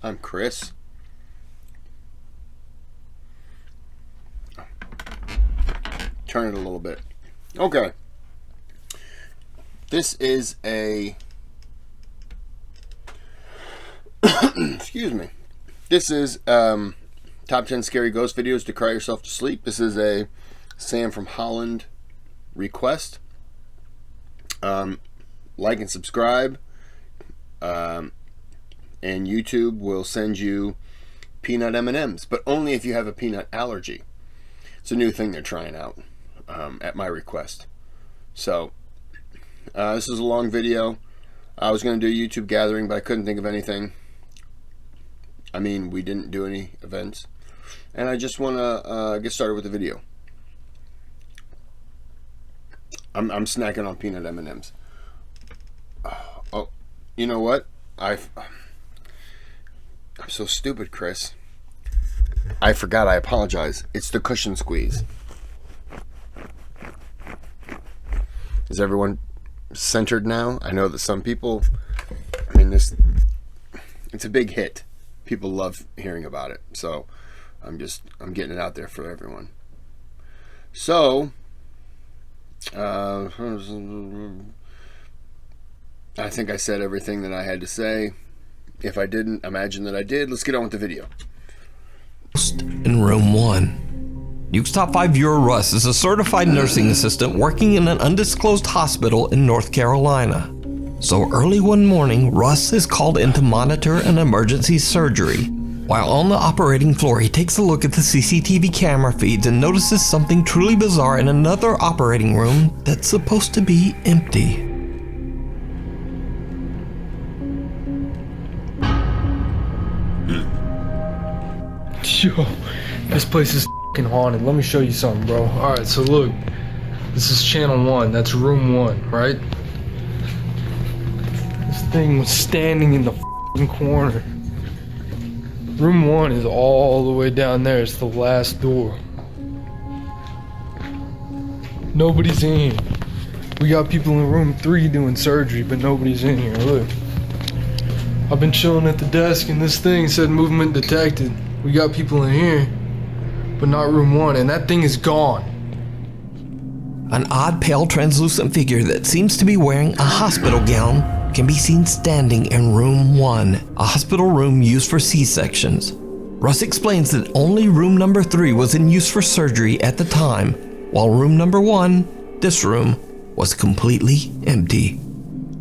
I'm Kris. Turn it a little bit. Okay. This is a... excuse me. This is top 10 scary ghost videos to cry yourself to sleep. This is a Sam from Holland request. Like and subscribe. And YouTube will send you peanut M&Ms, but only if you have a peanut allergy. It's a new thing they're trying out at my request. So this is a long video. I was going to do a YouTube gathering, but I couldn't think of anything. I mean, we didn't do any events, and I just want to get started with the video. I'm snacking on peanut M&Ms. Oh, you know what? I'm so stupid, Kris. I forgot. I apologize. It's the cushion squeeze. Is everyone centered now? I know that some people, I mean, it's a big hit. People love hearing about it. So I'm getting it out there for everyone. So I think I said everything that I had to say. If I didn't, imagine that I did. Let's get on with the video. In room 1. Nukes top 5 viewer Russ is a certified nursing assistant working in an undisclosed hospital in North Carolina. So early one morning, Russ is called in to monitor an emergency surgery. While on the operating floor, he takes a look at the CCTV camera feeds and notices something truly bizarre in another operating room that's supposed to be empty. Yo, this place is f***ing haunted. Let me show you something, bro. Alright, so look. This is channel 1. That's room 1, right? This thing was standing in the f***ing corner. Room 1 is all the way down there. It's the last door. Nobody's in here. We got people in room 3 doing surgery, but nobody's in here. Look. I've been chilling at the desk and this thing said movement detected. We got people in here, but not room 1, and that thing is gone. An odd, pale, translucent figure that seems to be wearing a hospital gown can be seen standing in room 1, a hospital room used for C-sections. Russ explains that only room number 3 was in use for surgery at the time, while room number 1, this room, was completely empty.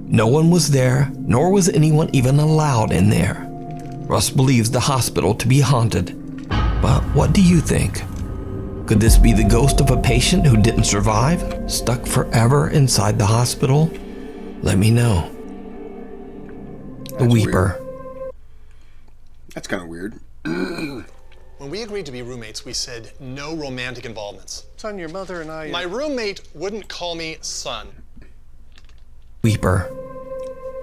No one was there, nor was anyone even allowed in there. Russ believes the hospital to be haunted. But what do you think? Could this be the ghost of a patient who didn't survive, stuck forever inside the hospital? Let me know. The Weeper. Weird. That's kind of weird. When we agreed to be roommates, we said no romantic involvements. Son, your mother and I... My roommate wouldn't call me son. Weeper.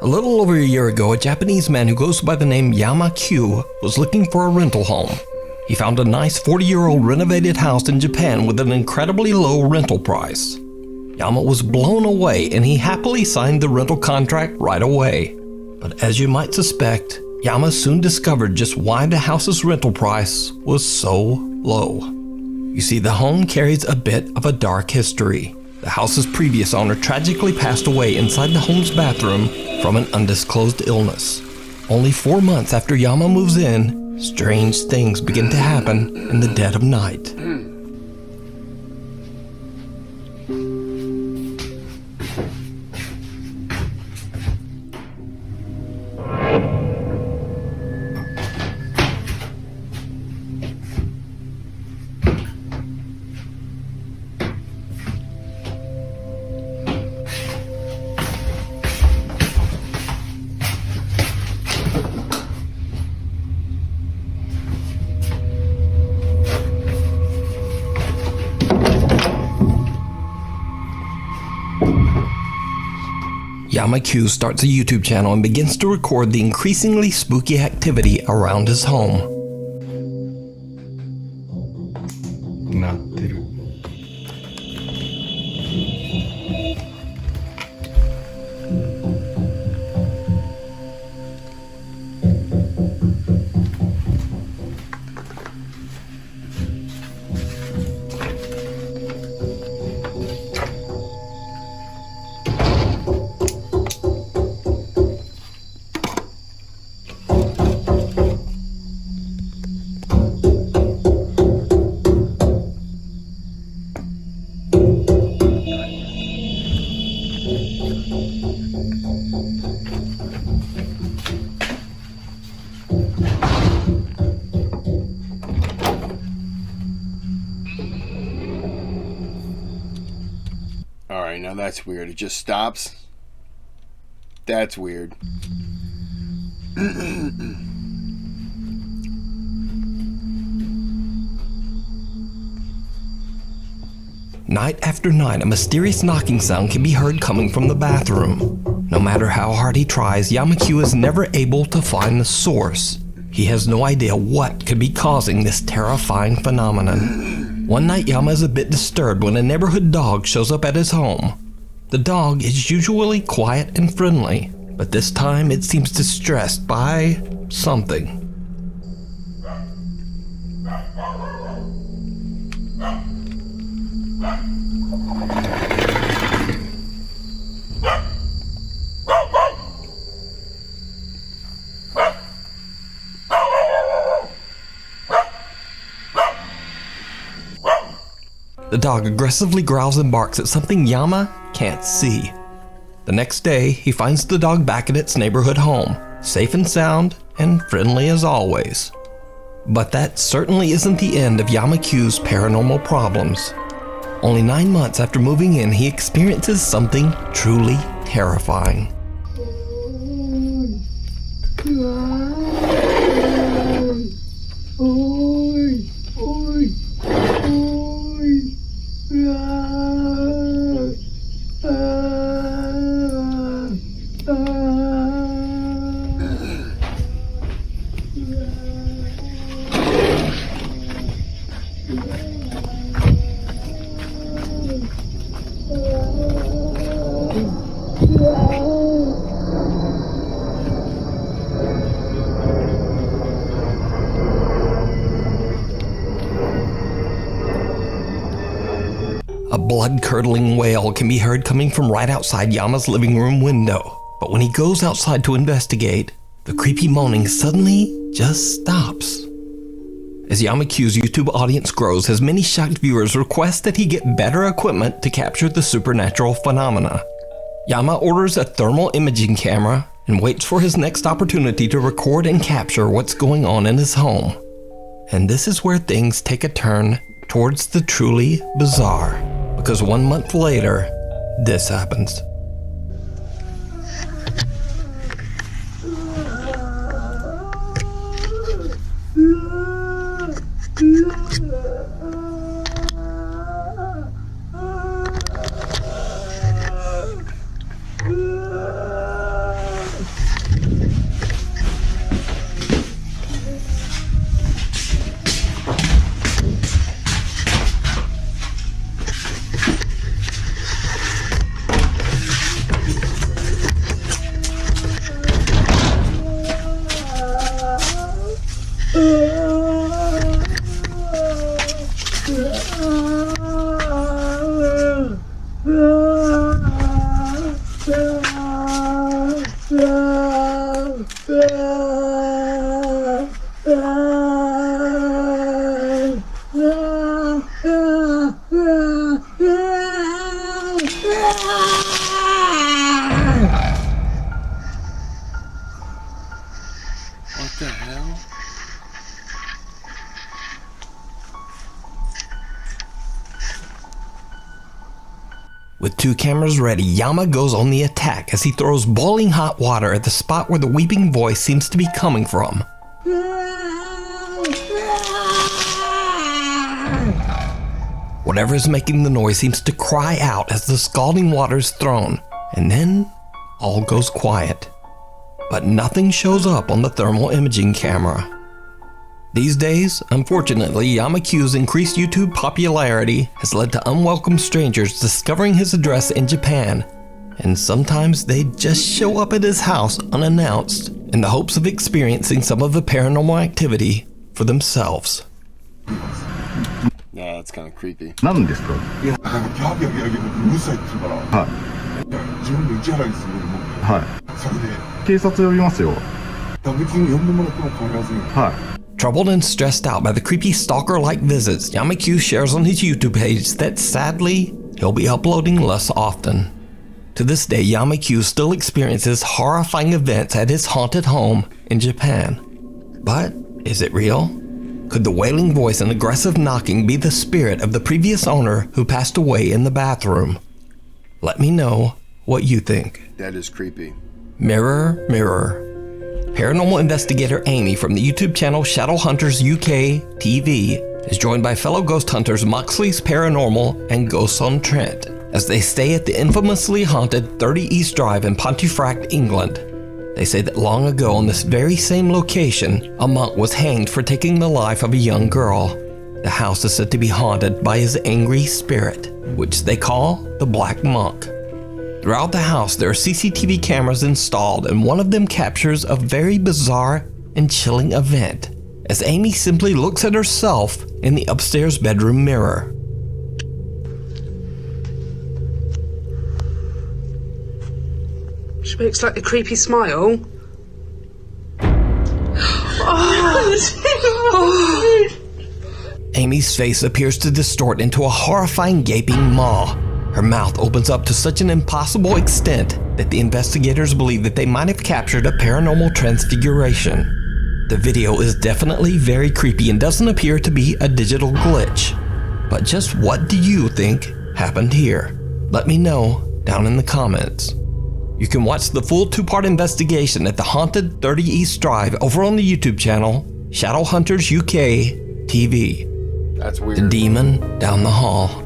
A little over a year ago, a Japanese man who goes by the name Yama Q was looking for a rental home. He found a nice 40-year-old renovated house in Japan with an incredibly low rental price. Yama was blown away and he happily signed the rental contract right away. But as you might suspect, Yama soon discovered just why the house's rental price was so low. You see, the home carries a bit of a dark history. The house's previous owner tragically passed away inside the home's bathroom from an undisclosed illness. Only 4 months after Yama moves in, strange things begin to happen in the dead of night. Yama Q starts a YouTube channel and begins to record the increasingly spooky activity around his home. なってる。Alright, now that's weird. It just stops. That's weird. Night after night, a mysterious knocking sound can be heard coming from the bathroom. No matter how hard he tries, Yamakyu is never able to find the source. He has no idea what could be causing this terrifying phenomenon. One night, Yama is a bit disturbed when a neighborhood dog shows up at his home. The dog is usually quiet and friendly, but this time it seems distressed by something. The dog aggressively growls and barks at something Yama can't see. The next day, he finds the dog back at its neighborhood home, safe and sound and friendly as always. But that certainly isn't the end of Yamakyu's paranormal problems. Only 9 months after moving in, he experiences something truly terrifying. A blood-curdling wail can be heard coming from right outside Yama's living room window. But when he goes outside to investigate, the creepy moaning suddenly just stops. As Yamakyu's YouTube audience grows, his many shocked viewers request that he get better equipment to capture the supernatural phenomena. Yama orders a thermal imaging camera and waits for his next opportunity to record and capture what's going on in his home. And this is where things take a turn towards the truly bizarre, because 1 month later, this happens. What the hell? With 2 cameras ready, Yama goes on the attack as he throws boiling hot water at the spot where the weeping voice seems to be coming from. Whatever is making the noise seems to cry out as the scalding water is thrown, and then all goes quiet. But nothing shows up on the thermal imaging camera. These days, unfortunately, Yamakyu's increased YouTube popularity has led to unwelcome strangers discovering his address in Japan, and sometimes they just show up at his house unannounced in the hopes of experiencing some of the paranormal activity for themselves. Yeah, that's kind of creepy. 何ですか？いや、ギャーギャーギャーギャーギャーうるさいって言うから、はい。いや自分の打ち払いするもんで、はい。それで、警察呼びますよ。別に呼んでもらっても変わらずに。はい。Troubled and stressed out by the creepy stalker-like visits, Yamakyu shares on his YouTube page that sadly, he'll be uploading less often. To this day, Yamakyu still experiences horrifying events at his haunted home in Japan. But is it real? Could the wailing voice and aggressive knocking be the spirit of the previous owner who passed away in the bathroom? Let me know what you think. That is creepy. Mirror, mirror. Paranormal investigator Amy from the YouTube channel Shadow Hunters UK TV is joined by fellow ghost hunters Moxley's Paranormal and Ghosts on Trent as they stay at the infamously haunted 30 East Drive in Pontefract, England. They say that long ago on this very same location, a monk was hanged for taking the life of a young girl. The house is said to be haunted by his angry spirit, which they call the Black Monk. Throughout the house, there are CCTV cameras installed, and one of them captures a very bizarre and chilling event as Amy simply looks at herself in the upstairs bedroom mirror. She makes like a creepy smile. Amy's face appears to distort into a horrifying gaping maw. Her mouth opens up to such an impossible extent that the investigators believe that they might have captured a paranormal transfiguration. The video is definitely very creepy and doesn't appear to be a digital glitch. But just what do you think happened here? Let me know down in the comments. You can watch the full 2-part investigation at the haunted 30 East Drive over on the YouTube channel Shadow Hunters UK TV. That's weird. The demon down the hall.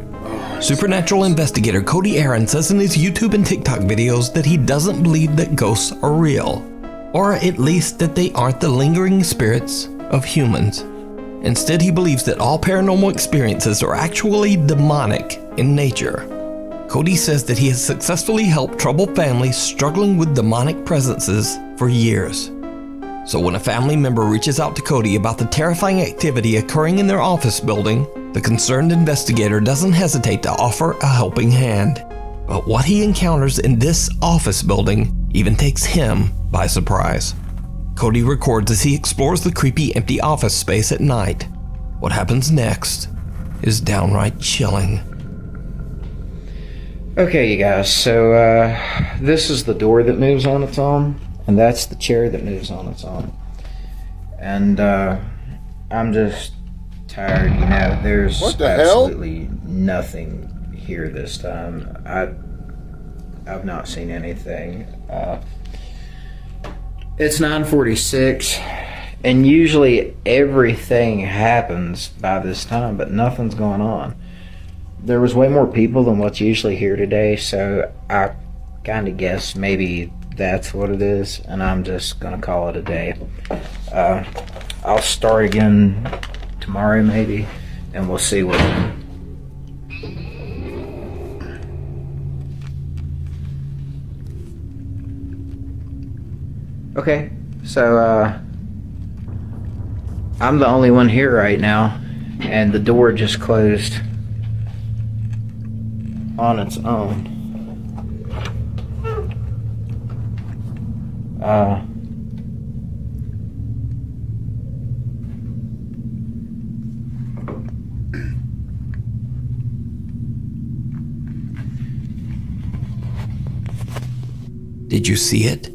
Supernatural investigator Cody Aaron says in his YouTube and TikTok videos that he doesn't believe that ghosts are real, or at least that they aren't the lingering spirits of humans. Instead, he believes that all paranormal experiences are actually demonic in nature. Cody says that he has successfully helped troubled families struggling with demonic presences for years. So when a family member reaches out to Cody about the terrifying activity occurring in their office building, the concerned investigator doesn't hesitate to offer a helping hand. But what he encounters in this office building even takes him by surprise. Cody records as he explores the creepy empty office space at night. What happens next is downright chilling. Okay, you guys, so this is the door that moves on its own, and that's the chair that moves on its own. And I'm just tired, you know, there's What the absolutely nothing here this time. I've not seen anything. It's 9:46, and usually everything happens by this time, but nothing's going on. There was way more people than what's usually here today, so I kind of guess maybe that's what it is, and I'm just gonna call it a day. I'll start again tomorrow maybe, and we'll see what. Okay, so I'm the only one here right now, and the door just closed on its own. Did you see it?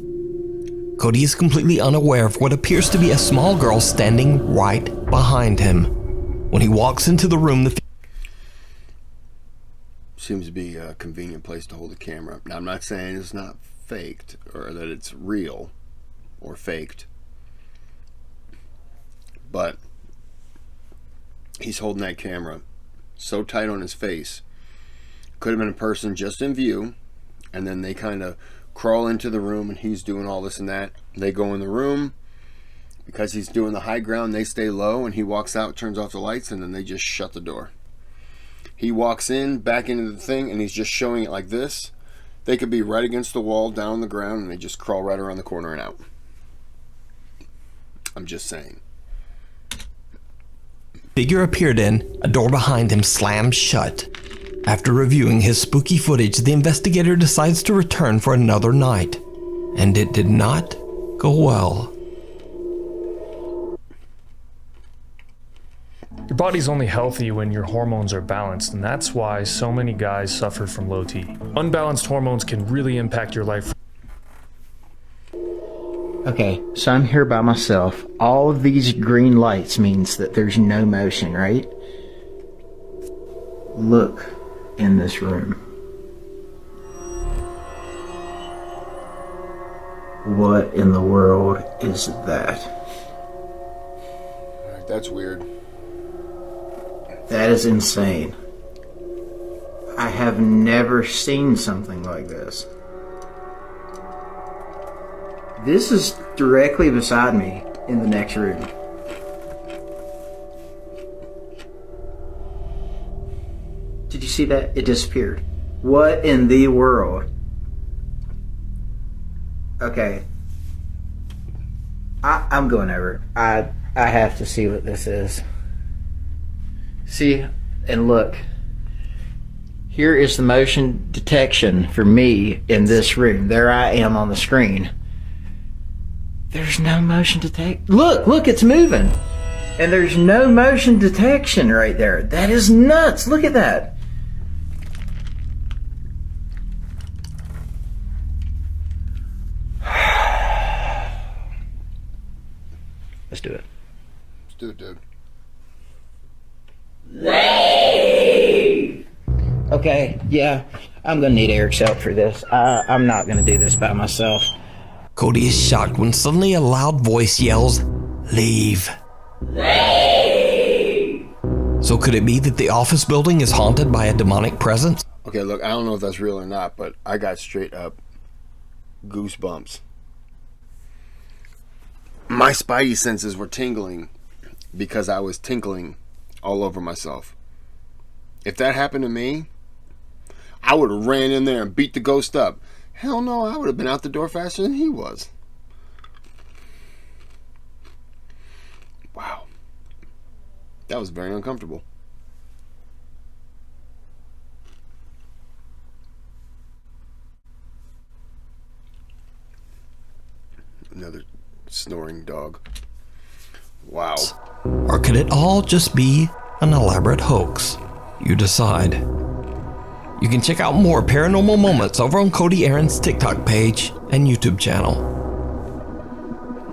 Cody is completely unaware of what appears to be a small girl standing right behind him. When he walks into the room, the Seems to be a convenient place to hold the camera. Now, I'm not saying it's not faked or that it's real or faked, but he's holding that camera so tight on his face. Could have been a person just in view, and then they kind of crawl into the room and he's doing all this and that. They go in the room because he's doing the high ground, they stay low, and he walks out, turns off the lights, and then they just shut the door. He walks in back into the thing and he's just showing it like this. They could be right against the wall, down on the ground, and they just crawl right around the corner and out. I'm just saying. figure appeared in, a door behind him slammed shut. After reviewing his spooky footage, the investigator decides to return for another night. And it did not go well. Your body's only healthy when your hormones are balanced, and that's why so many guys suffer from low T. Unbalanced hormones can really impact your life. Okay, so I'm here by myself. All of these green lights means that there's no motion, right? Look in this room. What in the world is that? That's weird. That is insane. I have never seen something like this. This is directly beside me in the next room. Did you see that? It disappeared. What in the world? Okay. I'm going over. I have to see what this is. See, and look. Here is the motion detection for me in this room. There I am on the screen. There's no motion detect. Look, it's moving. And there's no motion detection right there. That is nuts. Look at that. Let's do it. Let's do it, dude. Okay, yeah, I'm gonna need Eric's help for this. I'm not gonna do this by myself. Cody is shocked when suddenly a loud voice yells, "Leave." Leave! So could it be that the office building is haunted by a demonic presence? Okay, look, I don't know if that's real or not, but I got straight up goosebumps. My spidey senses were tingling because I was tinkling all over myself. If that happened to me, I would have ran in there and beat the ghost up. Hell no, I would have been out the door faster than he was. Wow. That was very uncomfortable. Another snoring dog. Wow. Or could it all just be an elaborate hoax? You decide. You can check out more paranormal moments over on Cody Aaron's TikTok page and YouTube channel.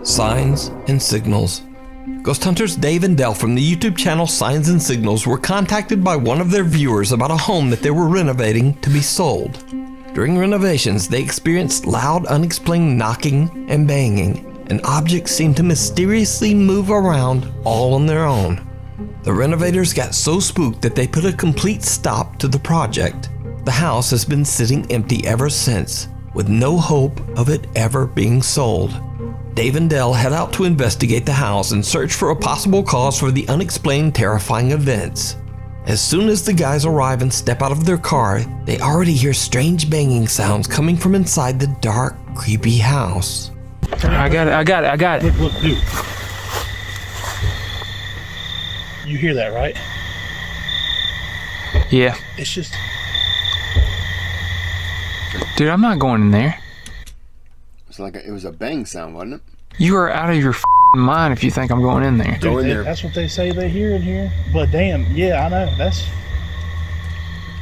Signs and Signals. Ghost hunters Dave and Dell from the YouTube channel Signs and Signals were contacted by one of their viewers about a home that they were renovating to be sold. During renovations, they experienced loud, unexplained knocking and banging, and objects seemed to mysteriously move around all on their own. The renovators got so spooked that they put a complete stop to the project. The house has been sitting empty ever since, with no hope of it ever being sold. Dave and Dell head out to investigate the house and search for a possible cause for the unexplained terrifying events. As soon as the guys arrive and step out of their car, they already hear strange banging sounds coming from inside the dark, creepy house. I got it. Look, dude. You hear that, right? Yeah. It's just... Dude, I'm not going in there. It's like it was a bang sound, wasn't it? You are out of your mind if you think I'm going in there. Go in there. That's what they say they hear in here. But damn, yeah, I know. That's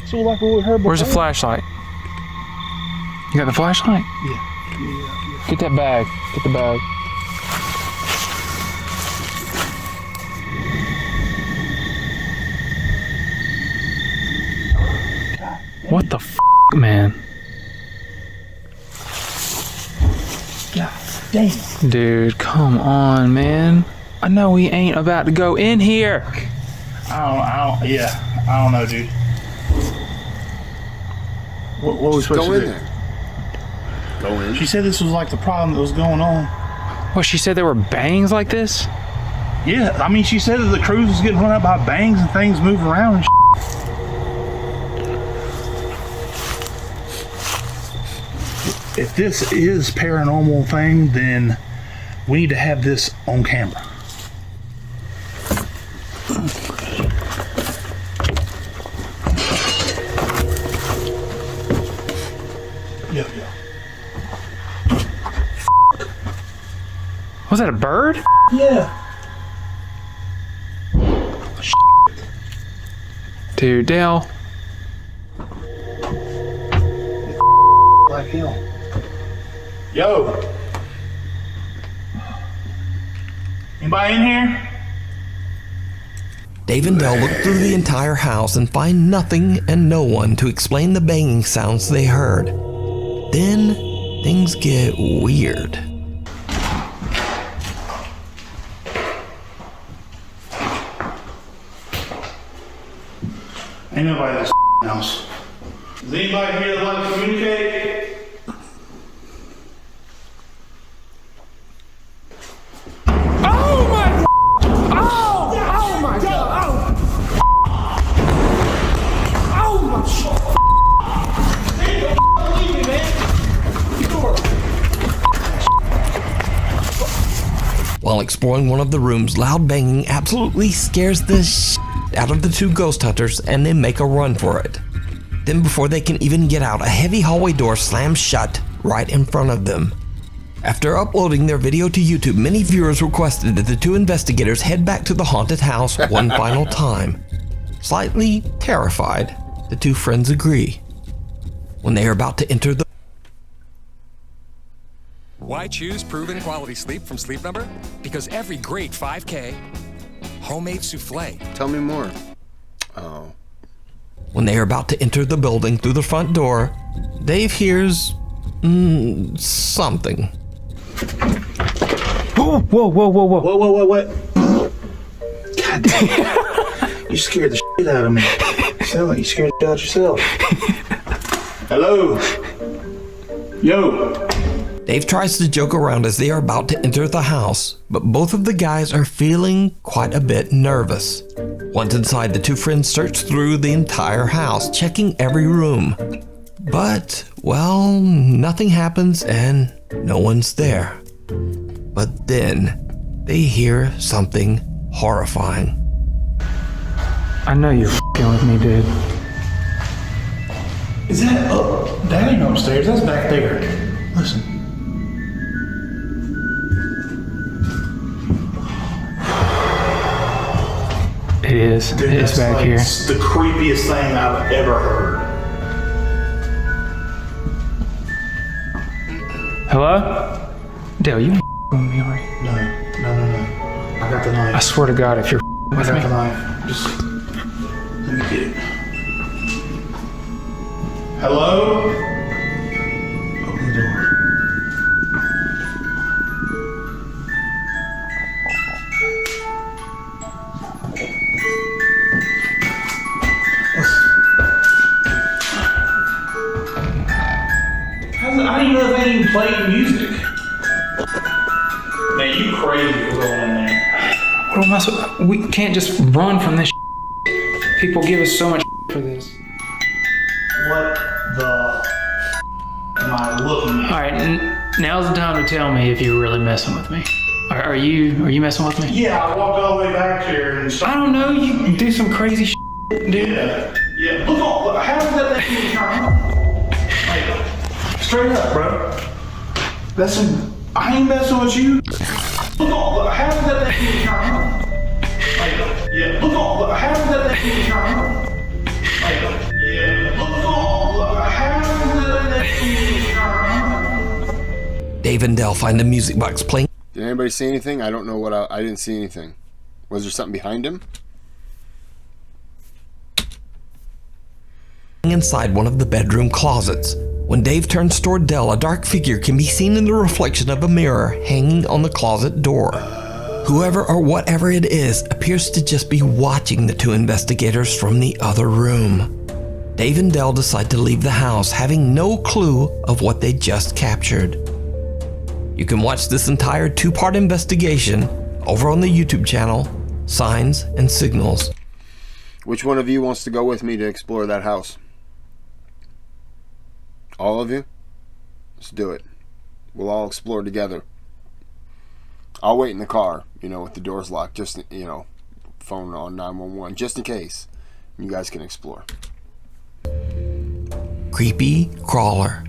so like what we heard before. Where's the flashlight? You got the flashlight? Yeah. Get that bag. Get the bag. What the f***, man? God damn. Dude, come on, man. I know we ain't about to go in here. I don't know, dude. What were we supposed Go to in do? there. Go in. She said this was like the problem that was going on. What, she said there were bangs like this? Yeah, I mean, she said that the cruise was getting run up by bangs and things moving around and If this is paranormal thing, then we need to have this on camera. Yeah. Was that a bird? Yeah. Dude, Dale. Like hell. Yo. Anybody in here? Dave and Dell look through the entire house and find nothing and no one to explain the banging sounds they heard. Then things get weird. Ain't nobody in this house. Is anybody here that like to communicate? Oh my! Oh my God! Oh my! While exploring one of the rooms, loud banging absolutely scares the out of the two ghost hunters, and they make a run for it. Then before they can even get out, a heavy hallway door slams shut right in front of them. After uploading their video to YouTube, many viewers requested that the two investigators head back to the haunted house one final time. Slightly terrified, the two friends agree. When they are about to enter the Why choose proven quality sleep from Sleep Number? Because every great 5K homemade souffle. Tell me more. Oh. When they are about to enter the building through the front door, Dave hears something. Whoa! Whoa! Whoa! Whoa! Whoa! Whoa, whoa, whoa, what? God damn. You scared the shit out of me. Sound like you scared the shit out yourself. Hello? Yo. Dave tries to joke around as they are about to enter the house, but both of the guys are feeling quite a bit nervous. Once inside, the two friends search through the entire house, checking every room. But, well, nothing happens and no one's there. But then, they hear something horrifying. I know you're f***ing with me, dude. Is that up? That ain't upstairs, that's back there. Listen. It is. Dude, It's back like here. The creepiest thing I've ever heard. Hello? Dale, you with me, are you? No. I got the knife. I swear to God, if you're I with got me. the knife. Just let me get it. Hello? Open the door. I didn't know they even played music. Man, you crazy for going in there. What am I so? We can't just run from this. People give us so much for this. What the am I looking at? All right, now's the time to tell me if you're really messing with me. Are you messing with me? Yeah, I walked all the way back here and I don't know. You do some crazy dude. Yeah. Look, how did that thing turn on? Like, straight up, bro. That's some. I ain't messing with you. Look, how did that thing turn on? Like, look, how did that thing turn on? Like, look, how did that thing turn on? Dave and Dell find the music box playing. Did anybody see anything? I don't know what I didn't see anything. Was there something behind him? Inside one of the bedroom closets. When Dave turns toward Dell, a dark figure can be seen in the reflection of a mirror hanging on the closet door. Whoever or whatever it is appears to just be watching the two investigators from the other room. Dave and Dell decide to leave the house, having no clue of what they just captured. You can watch this entire two-part investigation over on the YouTube channel, Signs and Signals. Which one of you wants to go with me to explore that house? All of you? Let's do it. We'll all explore together. I'll wait in the car, with the doors locked, just, phone on 911, just in case. You guys can explore. Creepy Crawler.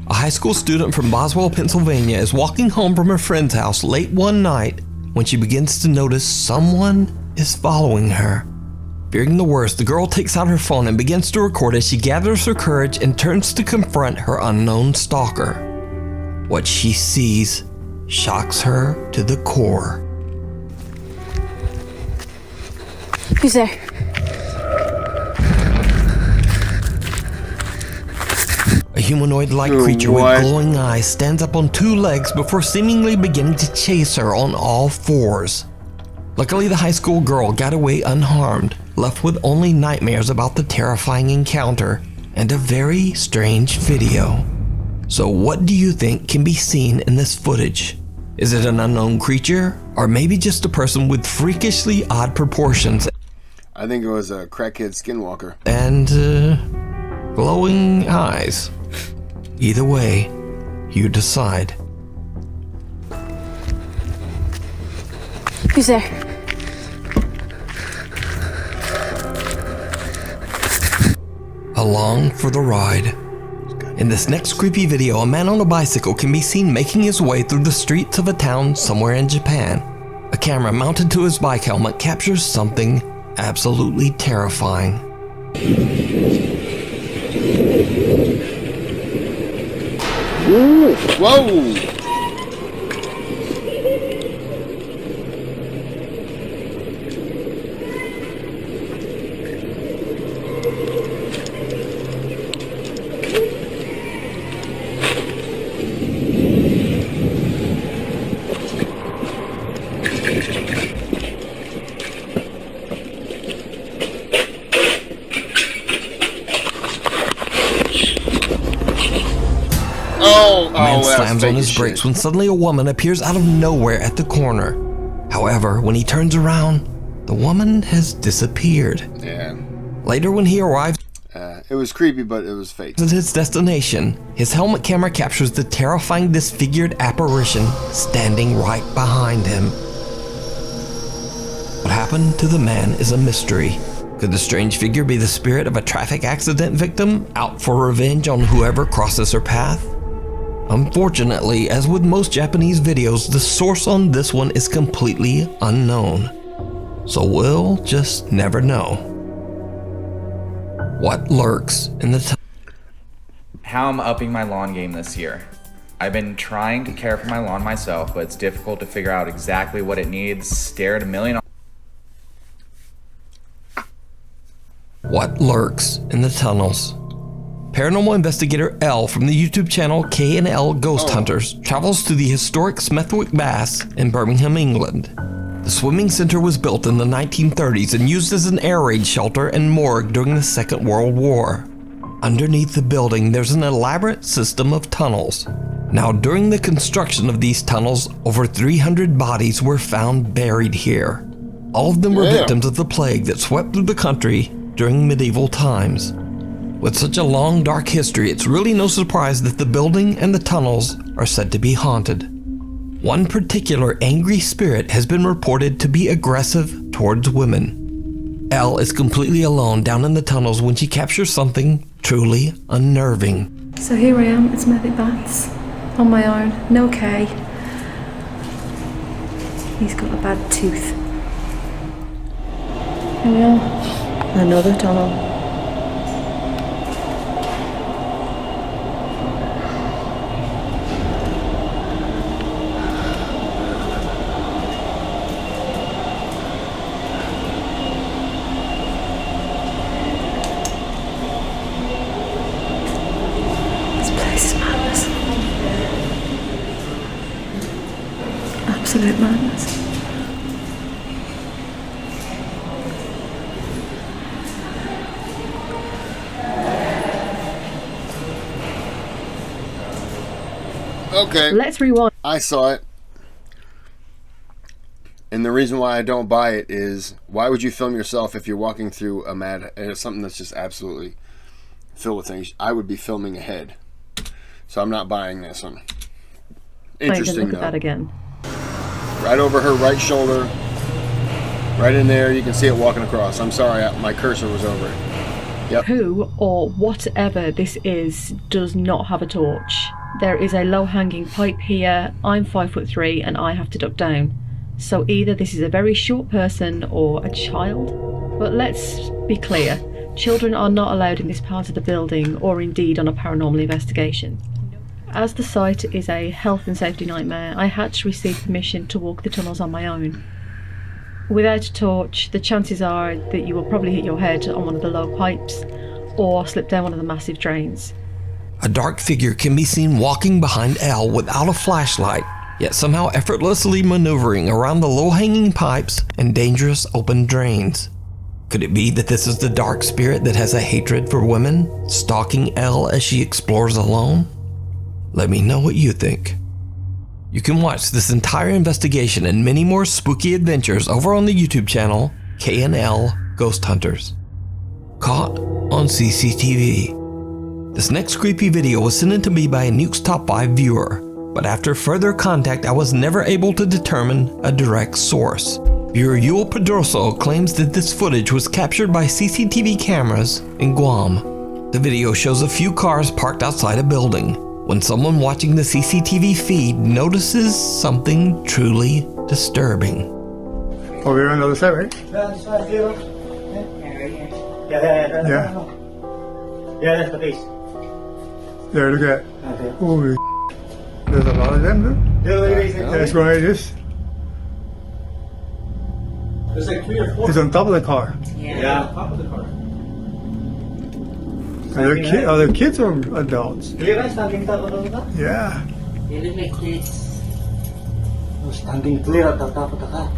A high school student from Boswell, Pennsylvania is walking home from her friend's house late one night when she begins to notice someone is following her. Fearing the worst, the girl takes out her phone and begins to record as she gathers her courage and turns to confront her unknown stalker. What she sees shocks her to the core. Who's there? A humanoid-like creature with glowing eyes stands up on two legs before seemingly beginning to chase her on all fours. Luckily, the high school girl got away unharmed, left with only nightmares about the terrifying encounter and a very strange video. So what do you think can be seen in this footage? Is it an unknown creature, or maybe just a person with freakishly odd proportions? I think it was a crackhead skinwalker. And, glowing eyes. Either way, you decide. Who's there? Along for the ride. In this next creepy video, a man on a bicycle can be seen making his way through the streets of a town somewhere in Japan. A camera mounted to his bike helmet captures something absolutely terrifying. Ooh, whoa! The man slams on his brakes when suddenly a woman appears out of nowhere at the corner. However, when he turns around, the woman has disappeared. Yeah. Later, when he arrives it was creepy, but it was fake. At his destination, his helmet camera captures the terrifying disfigured apparition standing right behind him. What happened to the man is a mystery. Could the strange figure be the spirit of a traffic accident victim out for revenge on whoever crosses her path? Unfortunately, as with most Japanese videos, the source on this one is completely unknown. So we'll just never know. What lurks in the How I'm upping my lawn game this year. I've been trying to care for my lawn myself, but it's difficult to figure out exactly what it needs, stare at a million. What lurks in the tunnels? Paranormal investigator L from the YouTube channel K&L Ghost Hunters travels to the historic Smethwick Baths in Birmingham, England. The swimming center was built in the 1930s and used as an air raid shelter and morgue during the Second World War. Underneath the building, there's an elaborate system of tunnels. Now, during the construction of these tunnels, over 300 bodies were found buried here. All of them were victims of the plague that swept through the country during medieval times. With such a long, dark history, it's really no surprise that the building and the tunnels are said to be haunted. One particular angry spirit has been reported to be aggressive towards women. Elle is completely alone down in the tunnels when she captures something truly unnerving. So here I am at Smethwick Baths, on my own, no K. He's got a bad tooth. Here we are, another tunnel. Absolute madness. Okay. Let's rewind. I saw it. And the reason why I don't buy it is, why would you film yourself if you're walking through something that's just absolutely filled with things? I would be filming ahead. So I'm not buying this one. Interesting, look at that again. Right over her right shoulder. Right in there, you can see it walking across. I'm sorry, my cursor was over it. Yep. Who or whatever this is does not have a torch. There is a low-hanging pipe here. I'm 5'3" and I have to duck down. So either this is a very short person or a child. But let's be clear, children are not allowed in this part of the building or indeed on a paranormal investigation. As the site is a health and safety nightmare, I had to receive permission to walk the tunnels on my own. Without a torch, the chances are that you will probably hit your head on one of the low pipes or slip down one of the massive drains. A dark figure can be seen walking behind Elle without a flashlight, yet somehow effortlessly maneuvering around the low-hanging pipes and dangerous open drains. Could it be that this is the dark spirit that has a hatred for women, stalking Elle as she explores alone? Let me know what you think. You can watch this entire investigation and many more spooky adventures over on the YouTube channel K&L Ghost Hunters. Caught on CCTV. This next creepy video was sent in to me by a Nukes Top 5 viewer, but after further contact I was never able to determine a direct source. Viewer Yul Pedroso claims that this footage was captured by CCTV cameras in Guam. The video shows a few cars parked outside a building, when someone watching the CCTV feed notices something truly disturbing. Over here on the other side, right? Yeah. Yeah, that's the base. There, look at that. Okay. Holy there's a lot of them, dude. Yeah, it's going like this. There's like 3 or 4. It's on top of the car. Yeah. On top of the car. Are they kids or adults? Yeah. They look like this. Standing clear at the top of the car.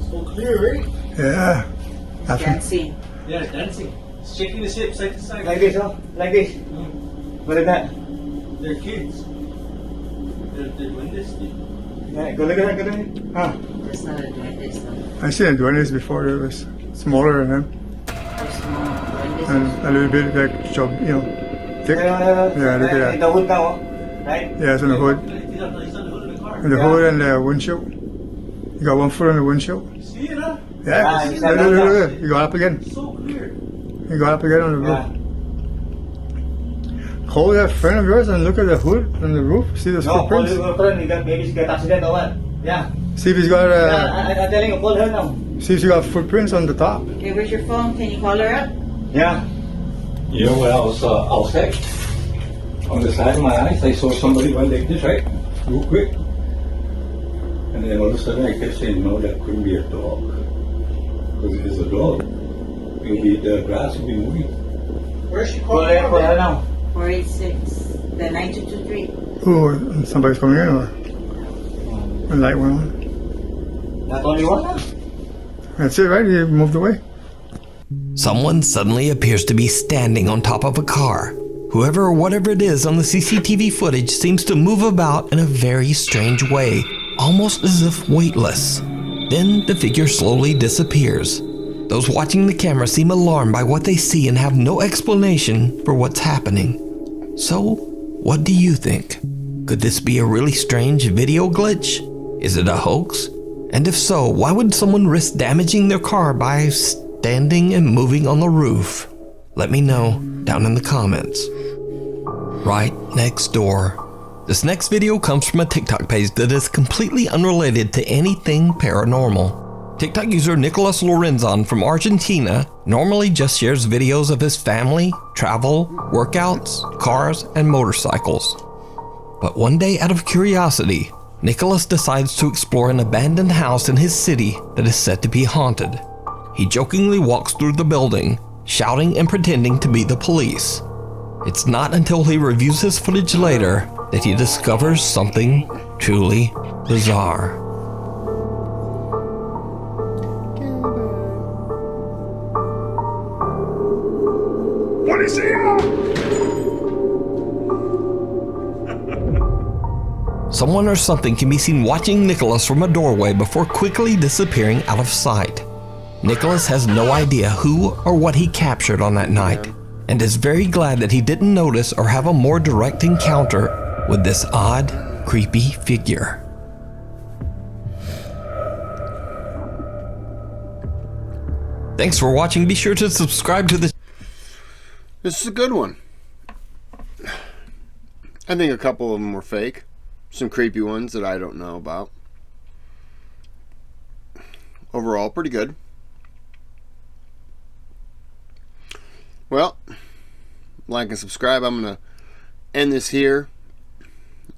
So clear, right? Yeah. Dancing. Yeah, dancing. Shaking the ship side to side. Like this, huh? Like this. What is that? They're kids. They're doing this thing. Yeah, go look at that, go look at that. Huh? That's not a duendes, though. I seen them doing this before. It was smaller than them. And a little bit like, thick. Yeah, look at that. The hood now, right? Yeah, it's on the hood. And the hood and the windshield. You got one foot on the windshield. See it, huh? Yeah, look. You got up again. So clear. You got up again on the roof. Hold that friend of yours and look at the hood on the roof. See the footprints? No, hold your friend. Maybe she got accident or what? Yeah. See if he's got I'm telling you, call her now. See if she got footprints on the top. Okay, where's your phone? Can you call her up? Yeah. You know when I was outside, on the side of my eyes, I saw somebody went like this, right? Real quick. And then all of a sudden I kept saying, no, that couldn't be a dog. Because if it's a dog, the grass will be moving. Where's she calling her now? 486. The 9223. Oh, somebody's coming in or? The light went on. Not only one now? That's it, right? You moved away. Someone suddenly appears to be standing on top of a car. Whoever or whatever it is on the CCTV footage seems to move about in a very strange way, almost as if weightless. Then the figure slowly disappears. Those watching the camera seem alarmed by what they see and have no explanation for what's happening. So, what do you think? Could this be a really strange video glitch? Is it a hoax? And if so, why would someone risk damaging their car by standing and moving on the roof? Let me know down in the comments. Right next door. This next video comes from a TikTok page that is completely unrelated to anything paranormal. TikTok user Nicholas Lorenzon from Argentina normally just shares videos of his family, travel, workouts, cars, and motorcycles. But one day, out of curiosity, Nicholas decides to explore an abandoned house in his city that is said to be haunted. He jokingly walks through the building, shouting and pretending to be the police. It's not until he reviews his footage later that he discovers something truly bizarre. What is here? Someone or something can be seen watching Nicholas from a doorway before quickly disappearing out of sight. Nicholas has no idea who or what he captured on that night, and is very glad that he didn't notice or have a more direct encounter with this odd, creepy figure. Thanks for watching. Be sure to subscribe to the... This is a good one. I think a couple of them were fake. Some creepy ones that I don't know about. Overall, pretty good. Well, like and subscribe. I'm going to end this here.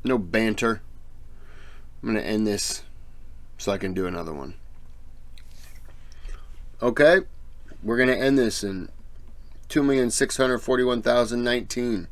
No banter. I'm going to end this so I can do another one. Okay? We're going to end this in 2,641,019.